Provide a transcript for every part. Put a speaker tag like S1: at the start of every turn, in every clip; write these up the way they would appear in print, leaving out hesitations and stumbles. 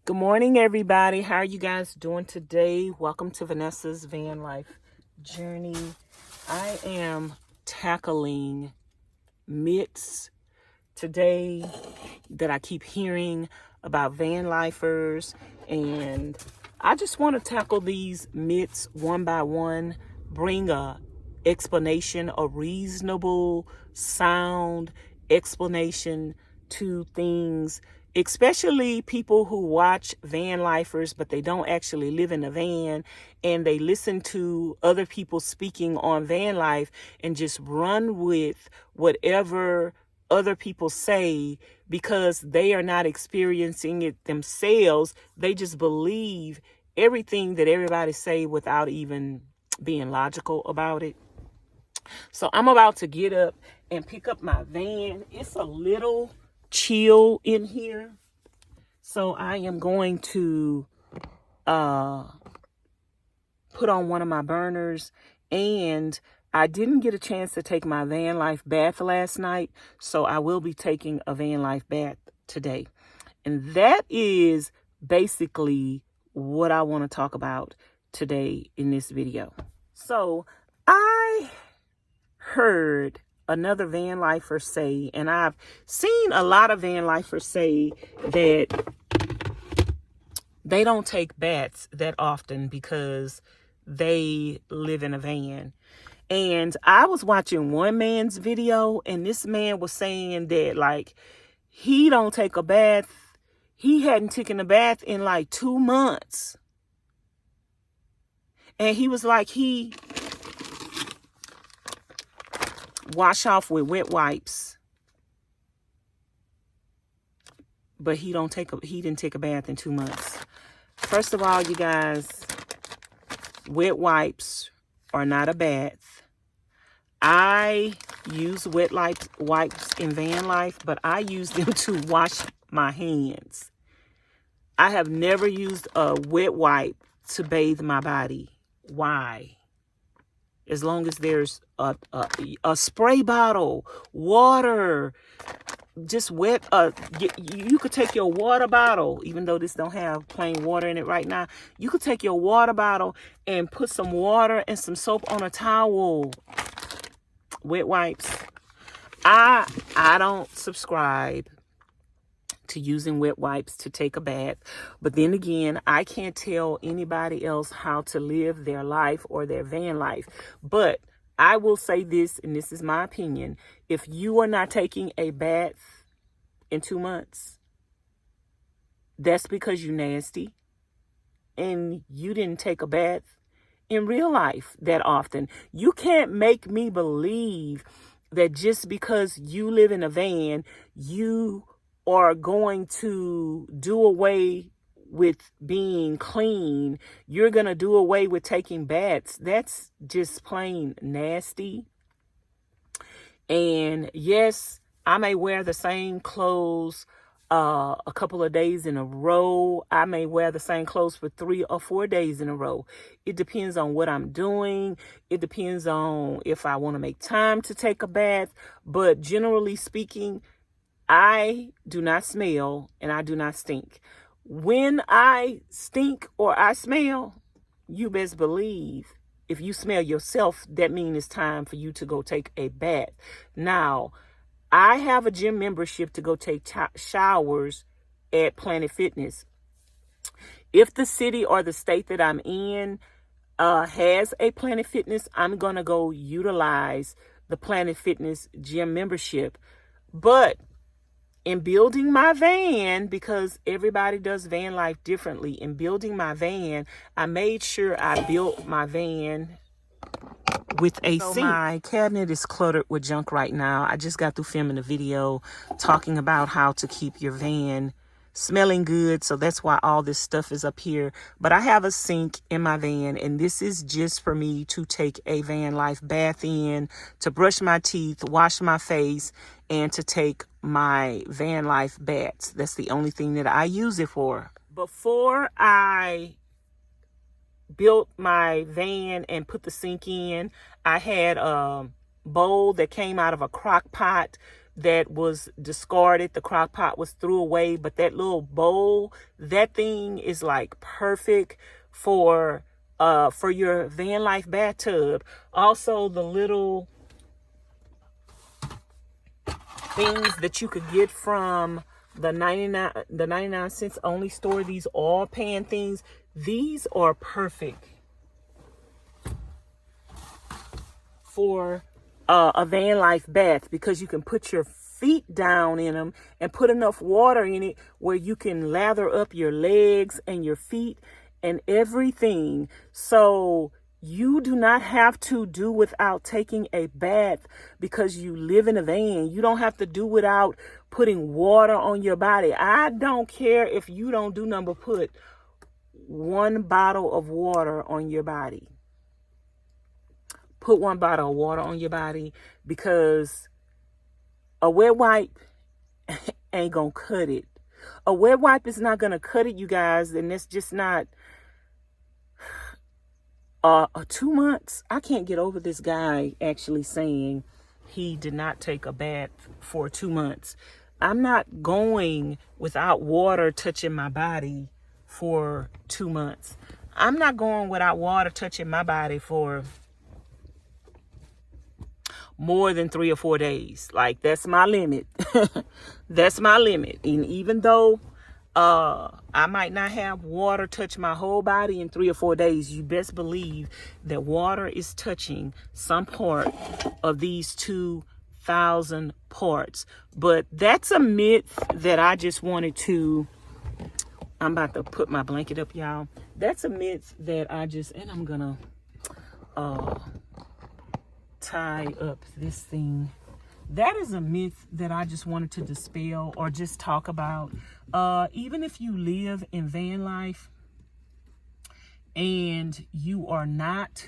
S1: Good morning, everybody. How are you guys doing today? Welcome to Vanessa's van life journey. I am tackling myths today that I keep hearing about van lifers, and I just want to tackle these myths one by one, bring a explanation, a reasonable, sound explanation to things, especially people who watch van lifers, but they don't actually live in a van, and they listen to other people speaking on van life and just run with whatever other people say because they are not experiencing it themselves. They just believe everything that everybody say without even being logical about it. So I'm about to get up and pick up my van. It's a little chill in here, so I am going to put on one of my burners. And I didn't get a chance to take my van life bath last night, so I will be taking a van life bath today. And that is basically what I want to talk about today in this video. So I heard another van lifer say, and I've seen a lot of van lifers say that they don't take baths that often because they live in a van. And I was watching one man's video, and this man was saying that, like, he don't take a bath. He hadn't taken a bath in like 2 months. And he was like, he wash off with wet wipes, but he didn't take a bath in 2 months. First of all, you guys, wet wipes are not a bath. I use wet wipes in van life, but I use them to wash my hands. I have never used a wet wipe to bathe my body. Why? As long as there's a spray bottle, water, just wet. You could take your water bottle, even though this don't have plain water in it right now. You could take your water bottle and put some water and some soap on a towel. Wet wipes. I don't subscribe to using wet wipes to take a bath. But then again, I can't tell anybody else how to live their life or their van life. But I will say this, and this is my opinion. If you are not taking a bath in 2 months, that's because you're nasty and you didn't take a bath in real life that often. You can't make me believe that just because you live in a van, you are going to do away with being clean. You're going to do away with taking baths. That's just plain nasty. And yes, I may wear the same clothes a couple of days in a row. I may wear the same clothes for 3 or 4 days in a row. It depends on what I'm doing. It depends on if I want to make time to take a bath. But generally speaking, I do not smell and I do not stink. When I stink or I smell, you best believe if you smell yourself, that means it's time for you to go take a bath. Now, I have a gym membership to go take showers at Planet Fitness. If the city or the state that I'm in has a Planet Fitness, I'm going to go utilize the Planet Fitness gym membership. But in building my van, because everybody does van life differently, in building my van, I made sure I built my van with a sink. My cabinet is cluttered with junk right now. I just got through filming a video talking about how to keep your van smelling good. So that's why all this stuff is up here. But I have a sink in my van, and this is just for me to take a van life bath in, to brush my teeth, wash my face, and to take my van life baths. That's the only thing that I use it for. Before I built my van and put the sink in, I had a bowl that came out of a crock pot that was discarded. The crock pot was threw away, but that little bowl, that thing is like perfect for your van life bathtub. Also, the little things that you could get from the 99 cents only store, these oil pan things, these are perfect for a van life bath, because you can put your feet down in them and put enough water in it where you can lather up your legs and your feet and everything. So you do not have to do without taking a bath because you live in a van. You don't have to do without putting water on your body. I don't care if you don't do nothing but put 1 bottle of water on your body. Put 1 bottle of water on your body, because a wet wipe ain't gonna cut it. A wet wipe is not gonna cut it, you guys, and it's just not. 2 months, I can't get over this guy actually saying he did not take a bath for 2 months. I'm not going without water touching my body for 2 months. I'm not going without water touching my body for more than 3 or 4 days. Like, that's my limit. That's my limit. And even though I might not have water touch my whole body in 3 or 4 days, you best believe that water is touching some part of these 2,000 parts. But that's a myth that I just wanted to, I'm about to put my blanket up, y'all. That's a myth that and I'm gonna tie up this thing. That is a myth that I just wanted to dispel or just talk about. Even if you live in van life and you are not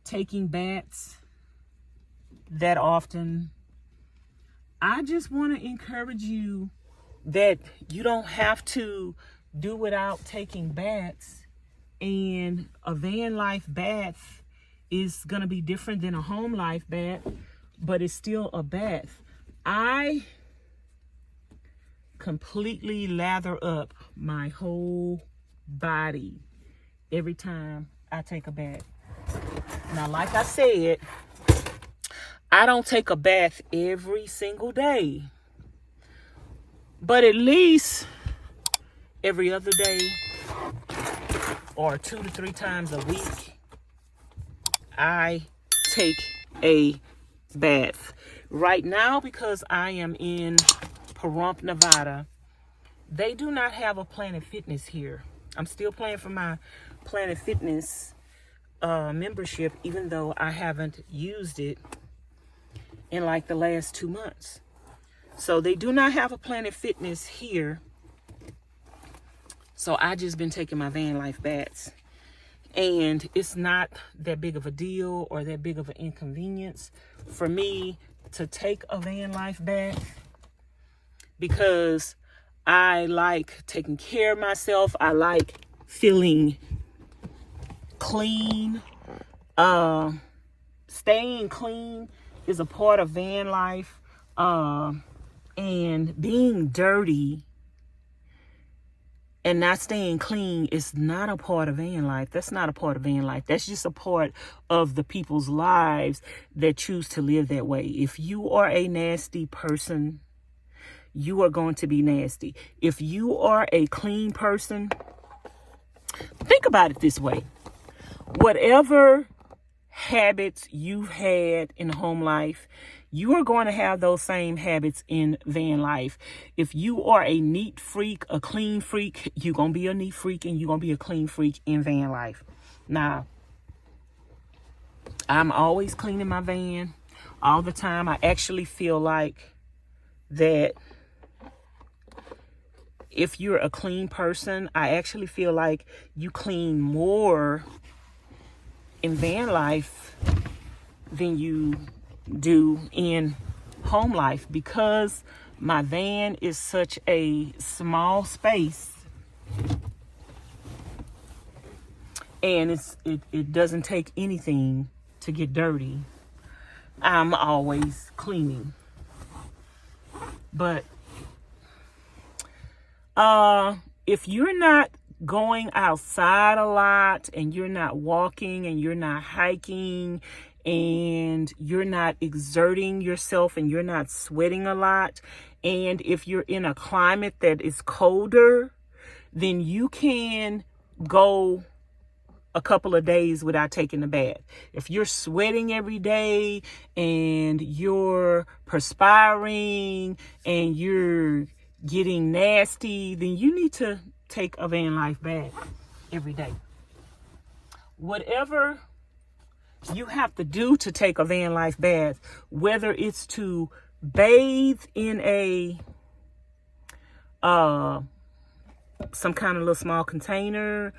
S1: taking baths that often, I just want to encourage you that you don't have to do without taking baths. And a van life bath is going to be different than a home life bath, but it's still a bath. I completely lather up my whole body every time I take a bath. Now, like I said, I don't take a bath every single day, but at least every other day or 2 to 3 times a week, I take a bath. Right now, because I am in Pahrump, Nevada, they do not have a Planet Fitness here. I'm still paying for my Planet Fitness membership, even though I haven't used it in like the last 2 months. So they do not have a Planet Fitness here. So I just been taking my van life baths. And it's not that big of a deal or that big of an inconvenience for me to take a van life bath, because I like taking care of myself. I like feeling clean. Staying clean is a part of van life. And being dirty and not staying clean is not a part of van life. That's not a part of van life. That's just a part of the people's lives that choose to live that way. If you are a nasty person, you are going to be nasty. If you are a clean person, think about it this way. Whatever habits you've had in home life, you are going to have those same habits in van life. If you are a neat freak, a clean freak, you're going to be a neat freak and you're going to be a clean freak in van life. Now, I'm always cleaning my van all the time. I actually feel like that if you're a clean person, I actually feel like you clean more in van life than you do in home life, because my van is such a small space and it doesn't take anything to get dirty. I'm always cleaning. But if you're not going outside a lot, and you're not walking, and you're not hiking, and you're not exerting yourself, and you're not sweating a lot, and if you're in a climate that is colder, then you can go a couple of days without taking a bath. If you're sweating every day and you're perspiring and you're getting nasty, then you need to take a Vanlife bath every day. Whatever you have to do to take a Vanlife bath, whether it's to bathe in a some kind of little small container,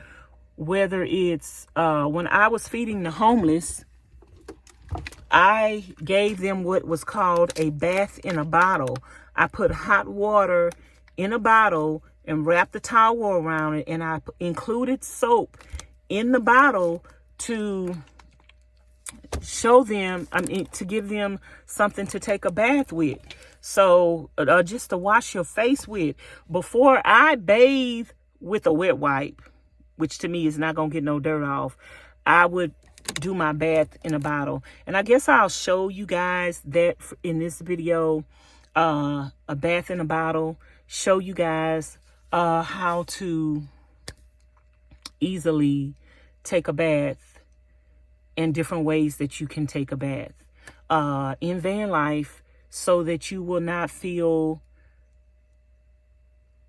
S1: whether it's when I was feeding the homeless, I gave them what was called a bath in a bottle. I put hot water in a bottle and wrapped the towel around it, and I included soap in the bottle to show them, to give them something to take a bath with. So just to wash your face with. Before I bathe with a wet wipe, which to me is not going to get no dirt off, I would do my bath in a bottle. And I guess I'll show you guys that in this video, a bath in a bottle, show you guys how to easily take a bath and different ways that you can take a bath in van life, so that you will not feel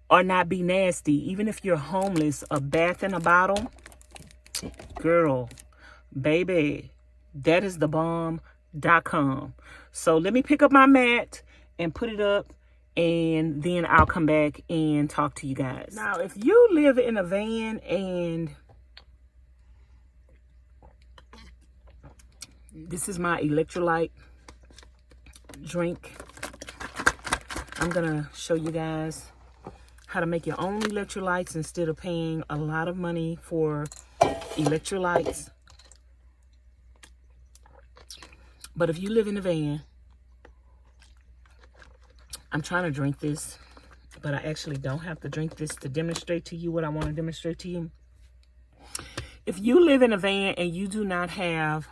S1: or not be nasty. Even if you're homeless, a bath in a bottle, girl, baby, that is the bomb.com. So let me pick up my mat and put it up, and then I'll come back and talk to you guys. Now, if you live in a van and this is my electrolyte drink, I'm gonna show you guys how to make your own electrolytes instead of paying a lot of money for electrolytes. But if you live in a van, I'm trying to drink this, but I actually don't have to drink this to demonstrate to you what I want to demonstrate to you. If you live in a van and you do not have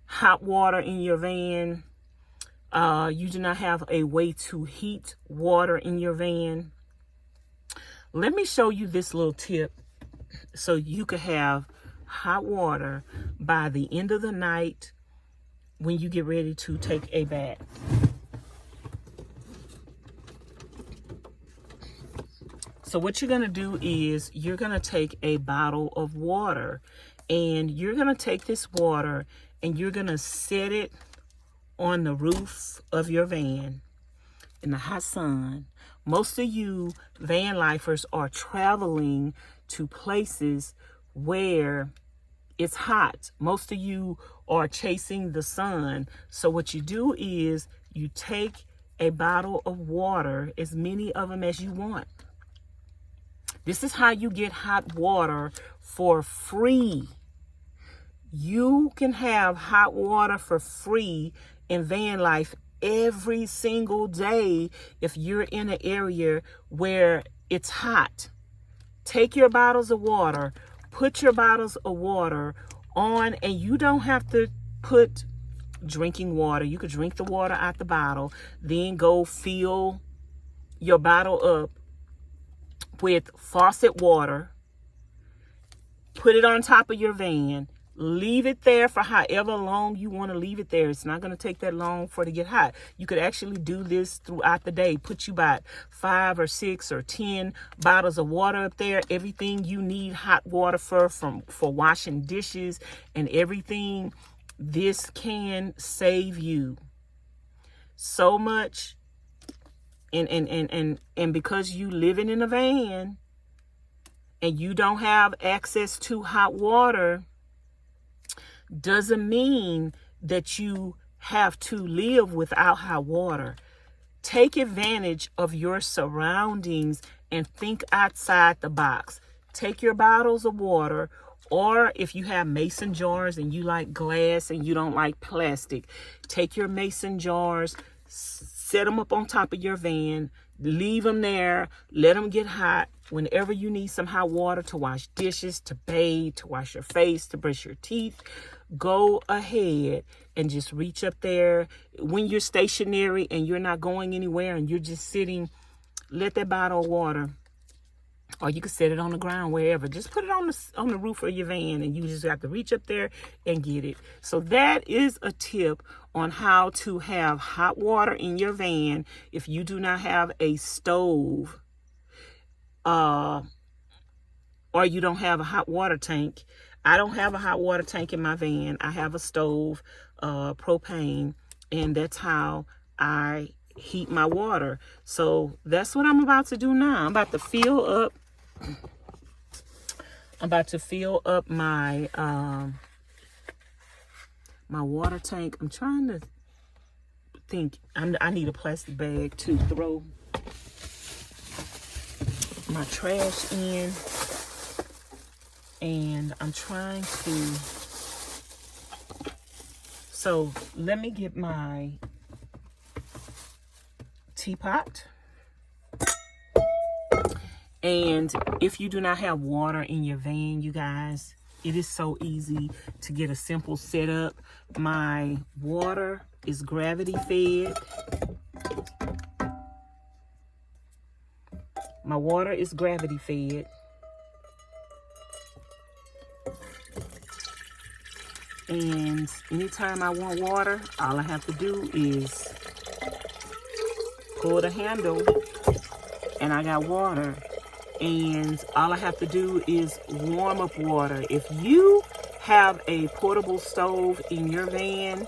S1: hot water in your van, you do not have a way to heat water in your van, let me show you this little tip so you could have hot water by the end of the night when you get ready to take a bath. So what you're going to do is you're going to take a bottle of water, and you're going to take this water and you're going to set it on the roof of your van in the hot sun. Most of you van lifers are traveling to places where it's hot. Most of you are chasing the sun. So what you do is you take a bottle of water, as many of them as you want. This is how you get hot water for free. You can have hot water for free in van life every single day if you're in an area where it's hot. Take your bottles of water, put your bottles of water on, and you don't have to put drinking water. You could drink the water out the bottle, then go fill your bottle up with faucet water, put it on top of your van, leave it there for however long you want to leave it there. It's not going to take that long for it to get hot. You could actually do this throughout the day. Put you about 5 or 6 or 10 bottles of water up there. Everything you need hot water for washing dishes and everything. This can save you so much. And because you living in a van and you don't have access to hot water, doesn't mean that you have to live without hot water. Take advantage of your surroundings and think outside the box. Take your bottles of water, or if you have mason jars and you like glass and you don't like plastic, take your mason jars, set them up on top of your van, leave them there, let them get hot. Whenever you need some hot water to wash dishes, to bathe, to wash your face, to brush your teeth, go ahead and just reach up there. When you're stationary and you're not going anywhere and you're just sitting, let that bottle of water, or you can set it on the ground, wherever. Just put it on the roof of your van, and you just have to reach up there and get it. So that is a tip on how to have hot water in your van if you do not have a stove, or you don't have a hot water tank. I don't have a hot water tank in my van. I have a stove, propane, and that's how I heat my water. So that's what I'm about to do now. I'm about to fill up my my water tank. I'm trying to think. I need a plastic bag to throw my trash in, and I'm trying to. So let me get my teapot. And if you do not have water in your van, you guys, it is so easy to get a simple setup. My water is gravity fed. My water is gravity fed. And anytime I want water, all I have to do is pull the handle and I got water. And all I have to do is warm up water. If you have a portable stove in your van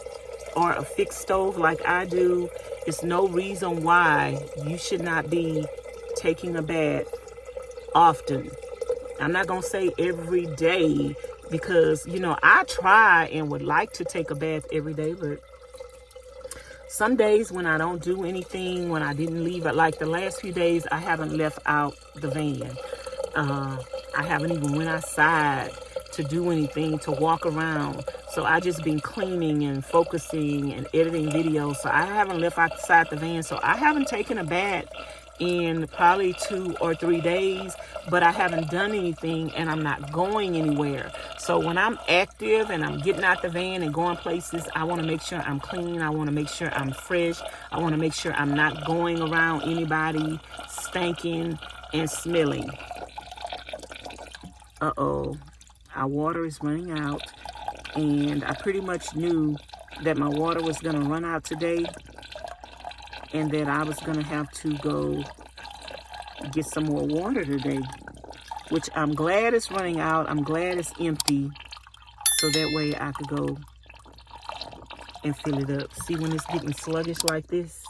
S1: or a fixed stove like I do, there's no reason why you should not be taking a bath often. I'm not going to say every day because, you know, I try and would like to take a bath every day, but some days when I don't do anything, when I didn't leave it, like the last few days, I haven't left out the van. I haven't even went outside to do anything, to walk around. So I just been cleaning and focusing and editing videos. So I haven't left outside the van. So I haven't taken a bath in probably 2 or 3 days, but I haven't done anything and I'm not going anywhere. So when I'm active and I'm getting out the van and going places, I want to make sure I'm clean. I want to make sure I'm fresh. I want to make sure I'm not going around anybody stinking and smelling. Uh-oh, our water is running out, and I pretty much knew that my water was going to run out today and that I was going to have to go get some more water today, which I'm glad it's running out. I'm glad it's empty, so that way I could go and fill it up. See, when it's getting sluggish like this,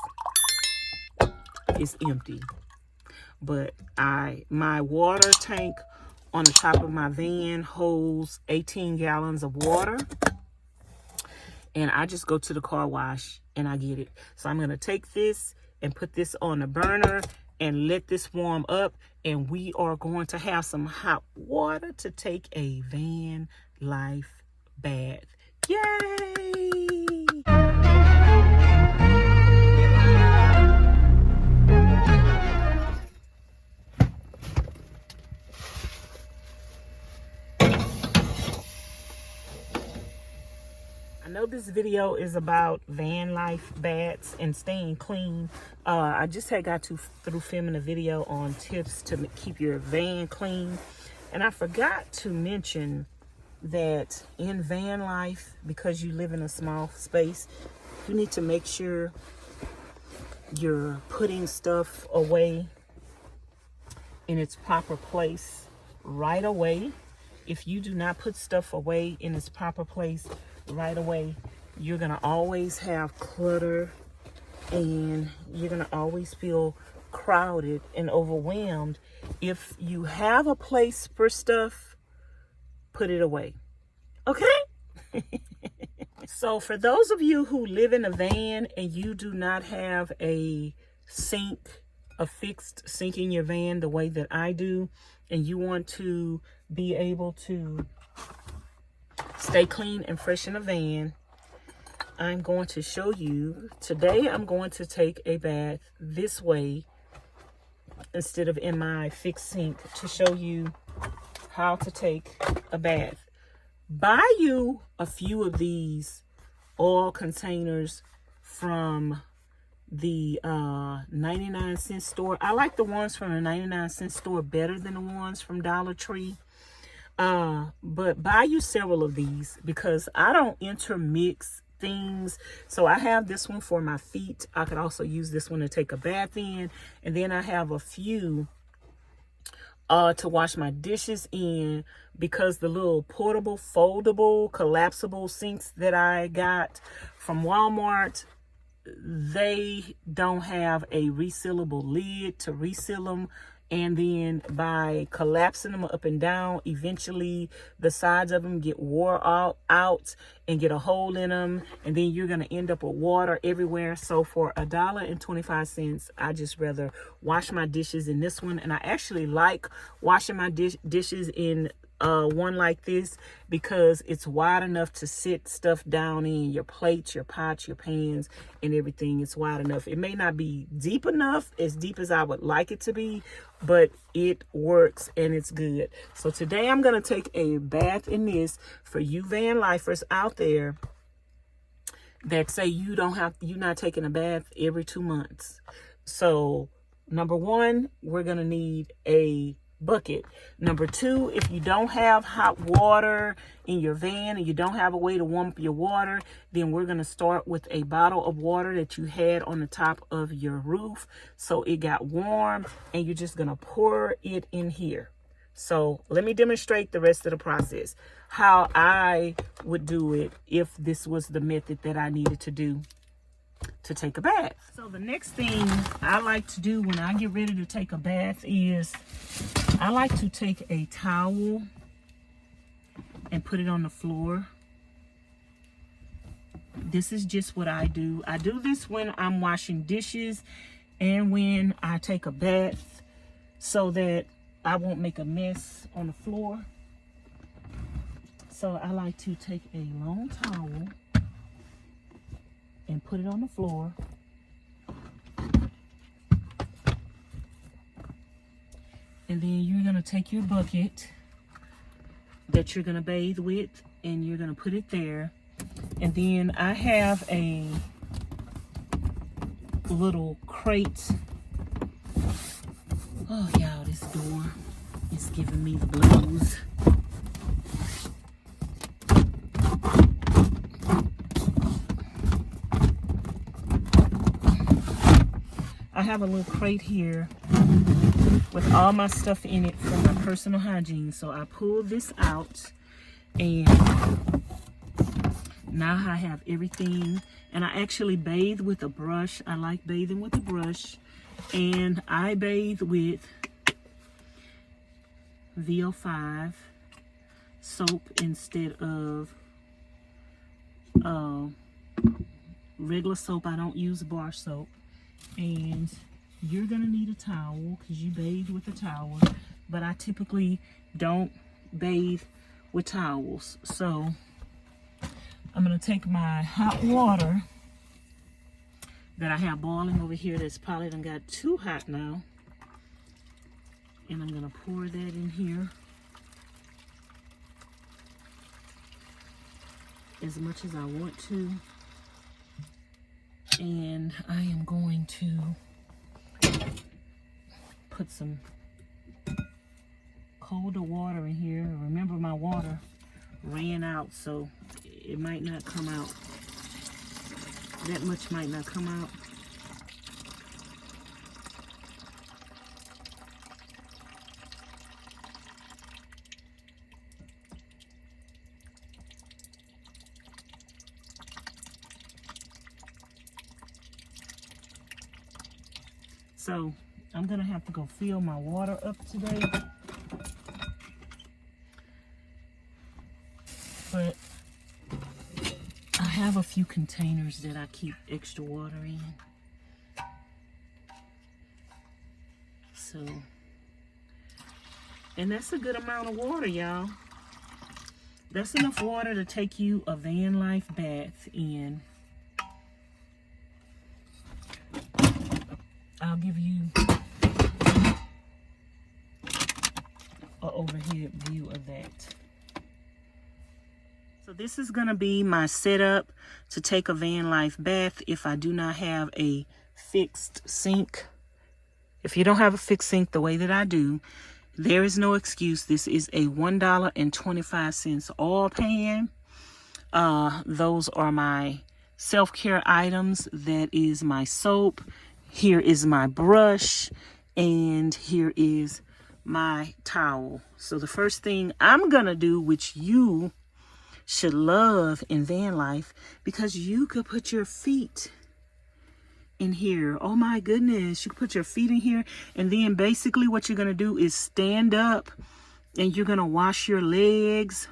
S1: it's empty. But my water tank on the top of my van holds 18 gallons of water, and I just go to the car wash and I get it. So I'm going to take this and put this on the burner and let this warm up, and we are going to have some hot water to take a van life bath. Yay! I know this video is about van life baths and staying clean. I just had got through filming a video on tips to keep your van clean. And I forgot to mention that in van life, because you live in a small space, you need to make sure you're putting stuff away in its proper place right away. If you do not put stuff away in its proper place right away, you're gonna always have clutter and you're gonna always feel crowded and overwhelmed. If you have a place for stuff, put it away, okay? So for those of you who live in a van and you do not have a fixed sink in your van the way that I do, and you want to be able to stay clean and fresh in a van, I'm going to show you. Today I'm going to take a bath this way instead of in my fixed sink to show you how to take a bath. Buy you a few of these oil containers from the 99-cent store. I like the ones from the 99-cent store better than the ones from Dollar Tree. But buy you several of these because I don't intermix things. So I have this one for my feet. I could also use this one to take a bath in. And then I have a few to wash my dishes in, because the little portable, foldable, collapsible sinks that I got from Walmart, they don't have a resealable lid to reseal them. And then by collapsing them up and down, eventually the sides of them get wore out and get a hole in them. And then you're going to end up with water everywhere. So for $1.25, I just rather wash my dishes in this one. And I actually like washing my dishes in one like this because it's wide enough to sit stuff down in, your plates, your pots, your pans, and everything. It's wide enough. It may not be deep enough, as deep as I would like it to be, but it works and it's good. So today I'm going to take a bath in this for you Vanlifers out there that say you're not taking a bath every 2 months. So number one, we're going to need a bucket. Number two, if you don't have hot water in your van and you don't have a way to warm up your water, then we're going to start with a bottle of water that you had on the top of your roof so it got warm, and you're just going to pour it in here. So let me demonstrate the rest of the process, how I would do it if this was the method that I needed to do to take a bath. So the next thing I like to do when I get ready to take a bath is I like to take a towel and put it on the floor. This is just what I do. I do this when I'm washing dishes and when I take a bath so that I won't make a mess on the floor. So I like to take a long towel and put it on the floor. And then you're going to take your bucket that you're going to bathe with and you're going to put it there. And then I have a little crate. Oh, y'all, this door is giving me the blues. I have a little crate here with all my stuff in it for my personal hygiene. So I pull this out and now I have everything. And I actually bathe with a brush. I like bathing with a brush. And I bathe with VO5 soap instead of regular soap. I don't use bar soap. And you're going to need a towel because you bathe with a towel. But I typically don't bathe with towels. So I'm going to take my hot water that I have boiling over here that's probably done got too hot now. And I'm going to pour that in here as much as I want to. And I am going to put some colder water in here. Remember, my water ran out, so it might not come out. That much might not come out. So I'm gonna have to go fill my water up today. But I have a few containers that I keep extra water in. So, and that's a good amount of water, y'all. That's enough water to take you a Vanlife bath in. an overhead view of that. So this is gonna be my setup to take a van life bath if I do not have a fixed sink. If you don't have a fixed sink the way that I do, there is no excuse. This is a $1.25 oil pan. Those are my self-care items. That is my soap. Here is my brush. And here is my towel. So the first thing I'm gonna do, which you should love in van life, because you could put your feet in here. Oh my goodness, you can put your feet in here, and then basically what you're gonna do is stand up and you're gonna wash your legs.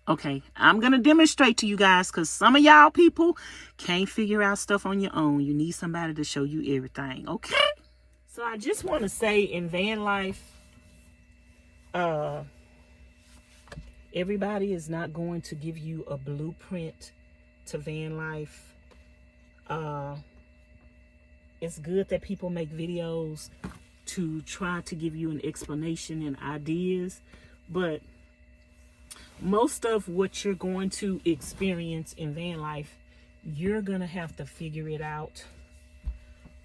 S1: Okay, I'm gonna demonstrate to you guys, because some of y'all people can't figure out stuff on your own. You need somebody to show you everything. Okay, so I just want to say, in van life, everybody is not going to give you a blueprint to van life. It's good that people make videos to try to give you an explanation and ideas, but most of what you're going to experience in van life, you're gonna have to figure it out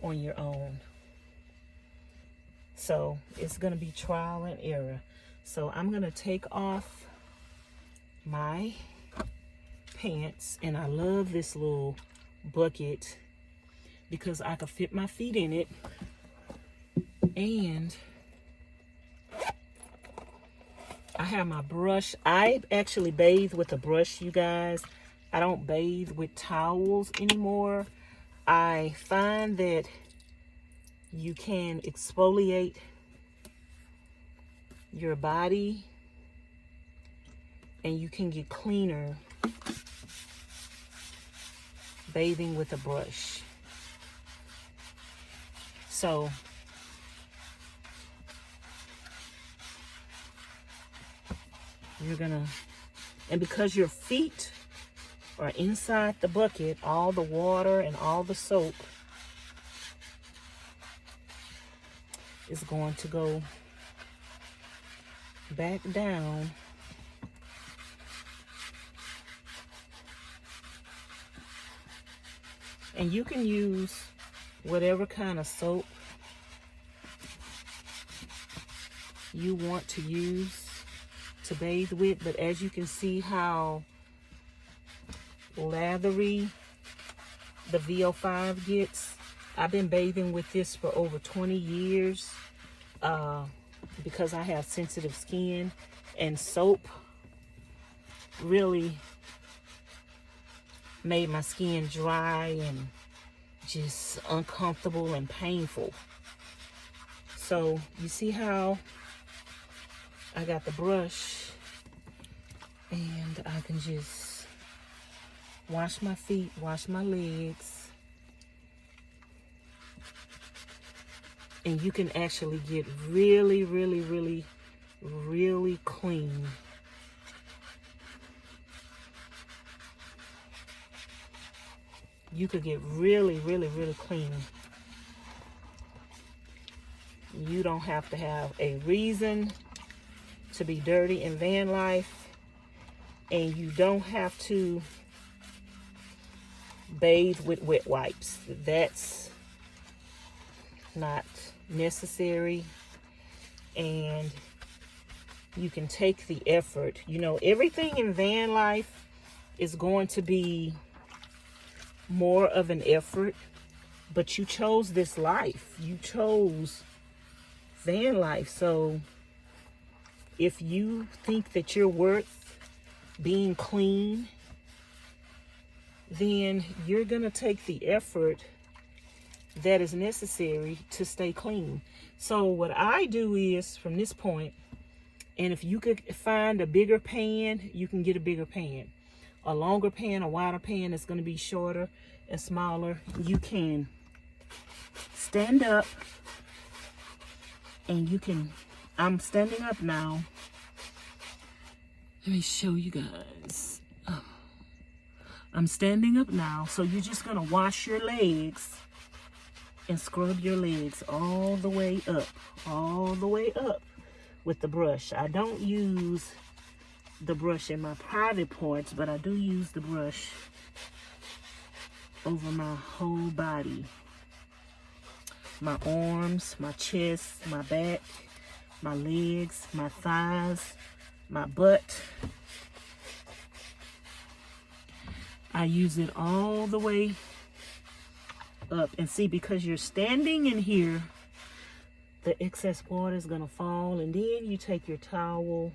S1: on your own. So it's gonna be trial and error. So I'm gonna take off my pants, and I love this little bucket because I can fit my feet in it, and I have my brush. I actually bathe with a brush, you guys. I don't bathe with towels anymore. I find that you can exfoliate your body and you can get cleaner bathing with a brush. So you're gonna, and because your feet are inside the bucket, all the water and all the soap is going to go back down and you can use whatever kind of soap you want to use to bathe with, but as you can see how lathery the VO5 gets. I've been bathing with this for over 20 years because I have sensitive skin, and soap really made my skin dry and just uncomfortable and painful. So you see how I got the brush and I can just wash my feet, wash my legs, and you can actually get really, really, really, really clean. You could get really, really, really clean. You don't have to have a reason to be dirty in van life, and you don't have to bathe with wet wipes. That's not necessary, and you can take the effort. You know, everything in van life is going to be more of an effort, but you chose this life. You chose van life. So if you think that you're worth being clean, then you're gonna take the effort that is necessary to stay clean. So what I do is, from this point, and if you could find a bigger pan, you can get a bigger pan. A longer pan, a wider pan is going to be shorter and smaller. You can stand up and you can, I'm standing up now. Let me show you guys. Oh. I'm standing up now. So you're just going to wash your legs and scrub your legs all the way up, all the way up. with the brush. I don't use the brush in my private parts, but I do use the brush over my whole body. My arms, my chest, my back, my legs, my thighs, my butt. I use it all the way up. And see, because you're standing in here, the excess water is gonna fall, and then you take your towel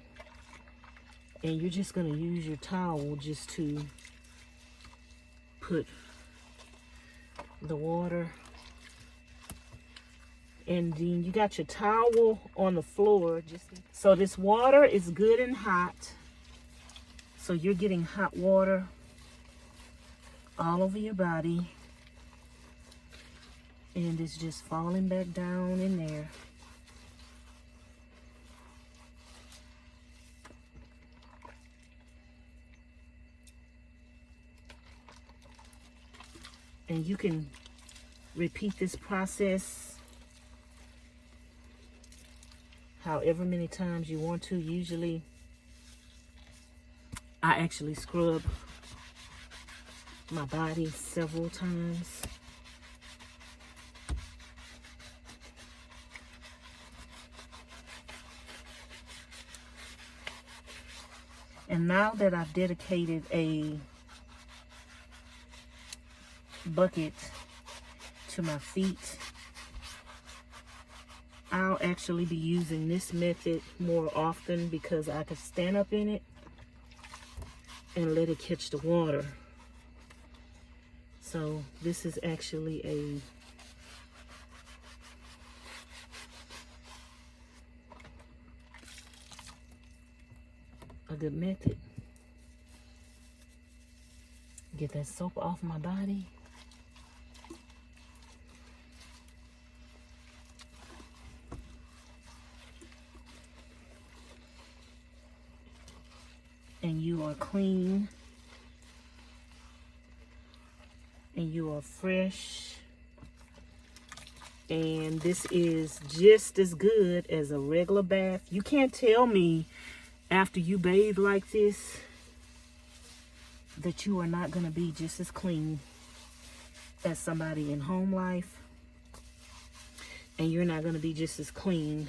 S1: and you're just gonna use your towel just to put the water. And then you got your towel on the floor. So this water is good and hot. So you're getting hot water all over your body. And it's just falling back down in there. And you can repeat this process however many times you want to. Usually, I actually scrub my body several times. And now that I've dedicated a bucket to my feet, I'll actually be using this method more often because I can stand up in it and let it catch the water. So this is actually a good method. Get that soap off my body. And you are clean. And you are fresh. And this is just as good as a regular bath. You can't tell me after you bathe like this that you are not going to be just as clean as somebody in home life. And you're not going to be just as clean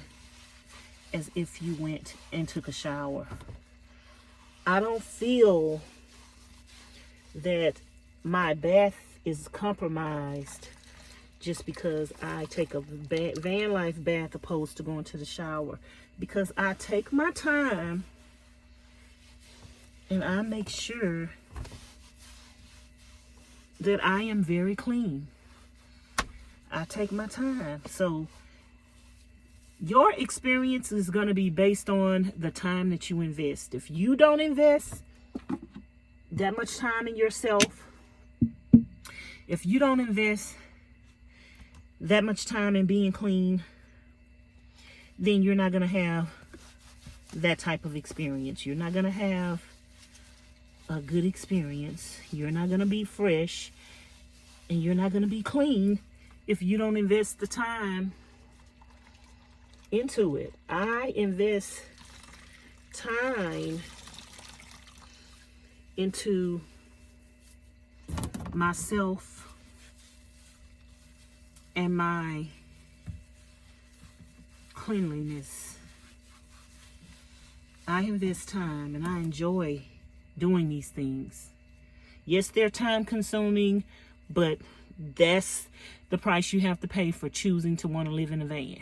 S1: as if you went and took a shower. I don't feel that my bath is compromised just because I take a Vanlife bath opposed to going to the shower. Because I take my time and I make sure that I am very clean. I take my time. So your experience is going to be based on the time that you invest. If you don't invest that much time in yourself, if you don't invest that much time in being clean, then you're not going to have that type of experience. You're not going to have a good experience. You're not going to be fresh, and you're not going to be clean if you don't invest the time into it. I invest time into myself and my cleanliness. I invest time and I enjoy doing these things. Yes, they're time consuming, but that's the price you have to pay for choosing to want to live in a van.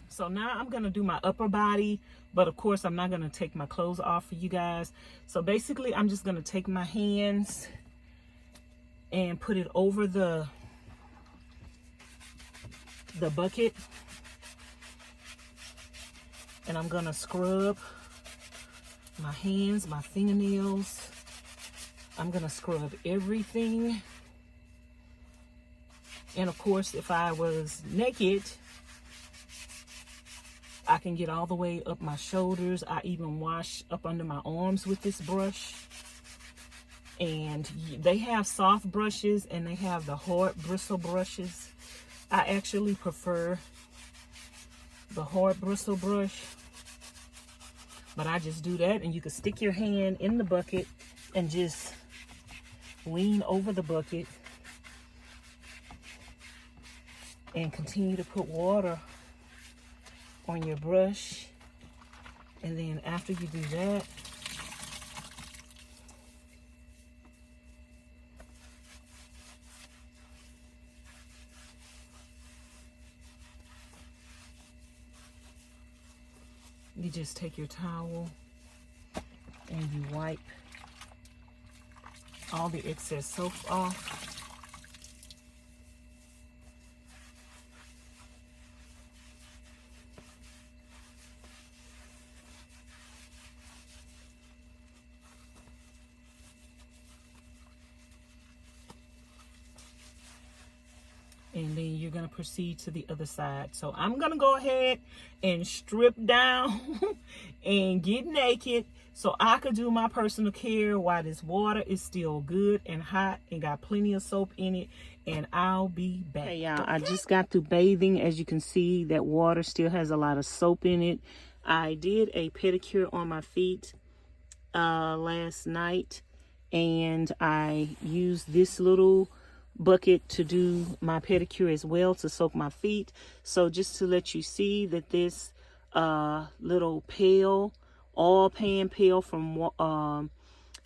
S1: So now I'm going to do my upper body, but of course I'm not going to take my clothes off for you guys. So basically I'm just going to take my hands and put it over the bucket, and I'm going to scrub my hands, my fingernails. I'm going to scrub everything. And of course, if I was naked, I can get all the way up my shoulders. I even wash up under my arms with this brush. And they have soft brushes and they have the hard bristle brushes. I actually prefer the hard bristle brush. But I just do that, and you can stick your hand in the bucket and just lean over the bucket and continue to put water on your brush. And then after you do that, you just take your towel and you wipe all the excess soap off. And then you're going to proceed to the other side. So I'm going to go ahead and strip down and get naked so I could do my personal care while this water is still good and hot and got plenty of soap in it. And I'll be back. Hey y'all, I just got through bathing. As you can see, that water still has a lot of soap in it. I did a pedicure on my feet last night, and I used this little bucket to do my pedicure as well, to soak my feet. So just to let you see that this little pail, all pan pail from the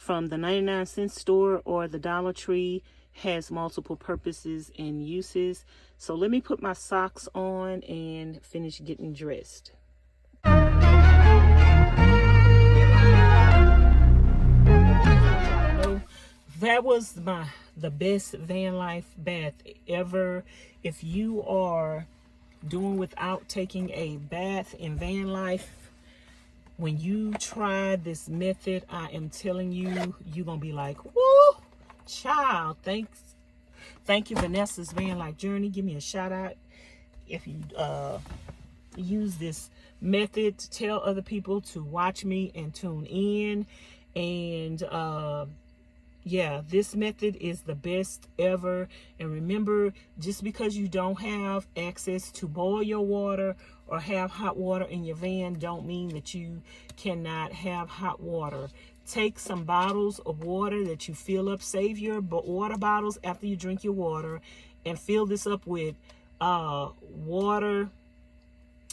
S1: 99-cent store or the Dollar Tree, has multiple purposes and uses. So let me put my socks on and finish getting dressed. That was the best van life bath ever. If you are doing without taking a bath in van life, when you try this method, I am telling you, you're gonna be like, woo, child. Thank you, Vanessa's Van Life Journey. Give me a shout out if you use this method. To tell other people to watch me and tune in. And yeah, this method is the best ever. And remember, just because you don't have access to boil your water or have hot water in your van, don't mean that you cannot have hot water. Take some bottles of water that you fill up. Save your water bottles after you drink your water, and fill this up with water.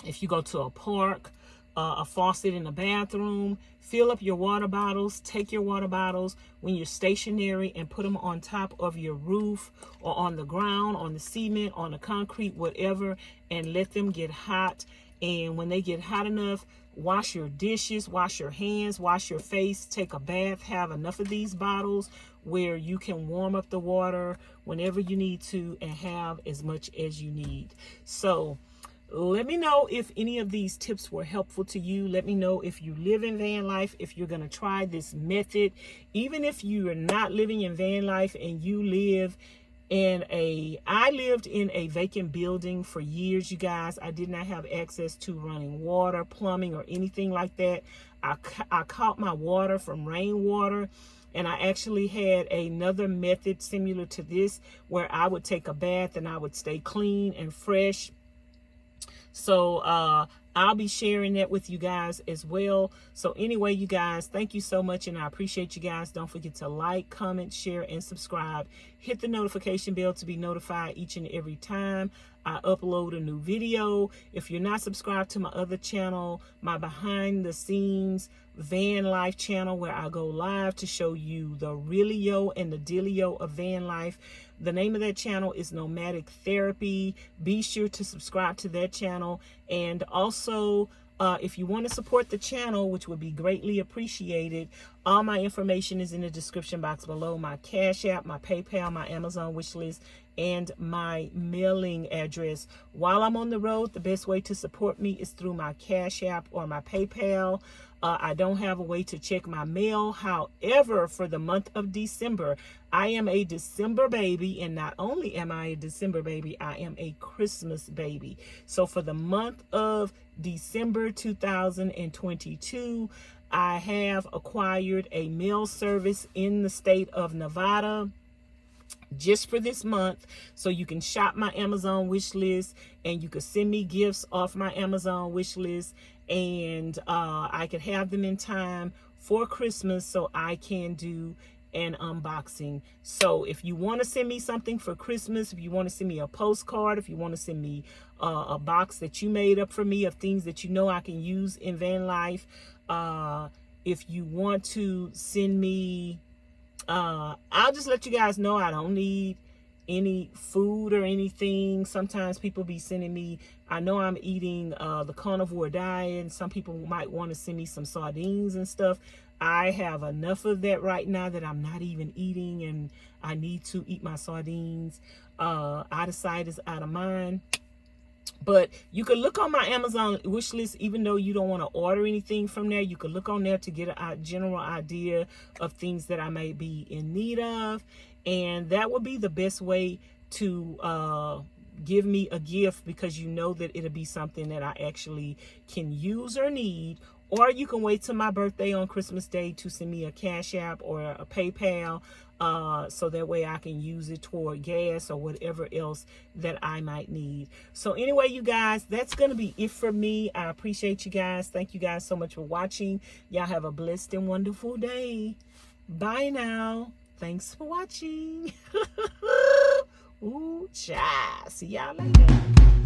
S1: If you go to a park, a faucet in the bathroom, fill up your water bottles. Take your water bottles when you're stationary and put them on top of your roof or on the ground, on the cement, on the concrete, whatever, and let them get hot. And when they get hot enough, wash your dishes, wash your hands, wash your face, take a bath. Have enough of these bottles where you can warm up the water whenever you need to and have as much as you need. So let me know if any of these tips were helpful to you. Let me know if you live in van life, if you're going to try this method. Even if you are not living in van life and you live in I lived in a vacant building for years, you guys. I did not have access to running water, plumbing, or anything like that. I caught my water from rainwater. And I actually had another method similar to this where I would take a bath and I would stay clean and fresh. So I'll be sharing that with you guys as well. So anyway, you guys, thank you so much, and I appreciate you guys. Don't forget to like, comment, share, and subscribe. Hit the notification bell to be notified each and every time I upload a new video. If you're not subscribed to my other channel, my behind the scenes van life channel, where I go live to show you the realio and the dealio of van life. The name of that channel is Nomadic Therapy. Be sure to subscribe to that channel. And also, if you want to support the channel, which would be greatly appreciated, all my information is in the description box below. My Cash App, my PayPal, my Amazon wishlist, and my mailing address. While I'm on the road, the best way to support me is through my Cash App or my PayPal. I don't have a way to check my mail. However, for the month of December, I am a December baby. And not only am I a December baby, I am a Christmas baby. So for the month of December 2022, I have acquired a mail service in the state of Nevada. just for this month. So you can shop my Amazon wish list, and you can send me gifts off my Amazon wish list, and I could have them in time for Christmas so I can do an unboxing. So if you want to send me something for Christmas, if you want to send me a postcard, if you want to send me a box that you made up for me of things that you know I can use in van life, if you want to send me, I'll just let you guys know I don't need any food or anything. Sometimes people be sending me, I know I'm eating the carnivore diet, and some people might want to send me some sardines and stuff. I have enough of that right now that I'm not even eating, and I need to eat my sardines. Out of sight is out of mind. But you can look on my Amazon wish list, even though you don't want to order anything from there. You can look on there to get a general idea of things that I may be in need of. And that would be the best way to give me a gift, because you know that it'll be something that I actually can use or need. Or you can wait till my birthday on Christmas Day to send me a Cash App or a PayPal, so that way I can use it toward gas or whatever else that I might need. So anyway, you guys, that's going to be it for me. I appreciate you guys. Thank you guys so much for watching. Y'all have a blessed and wonderful day. Bye now. Thanks for watching. Ooh, child. See y'all later.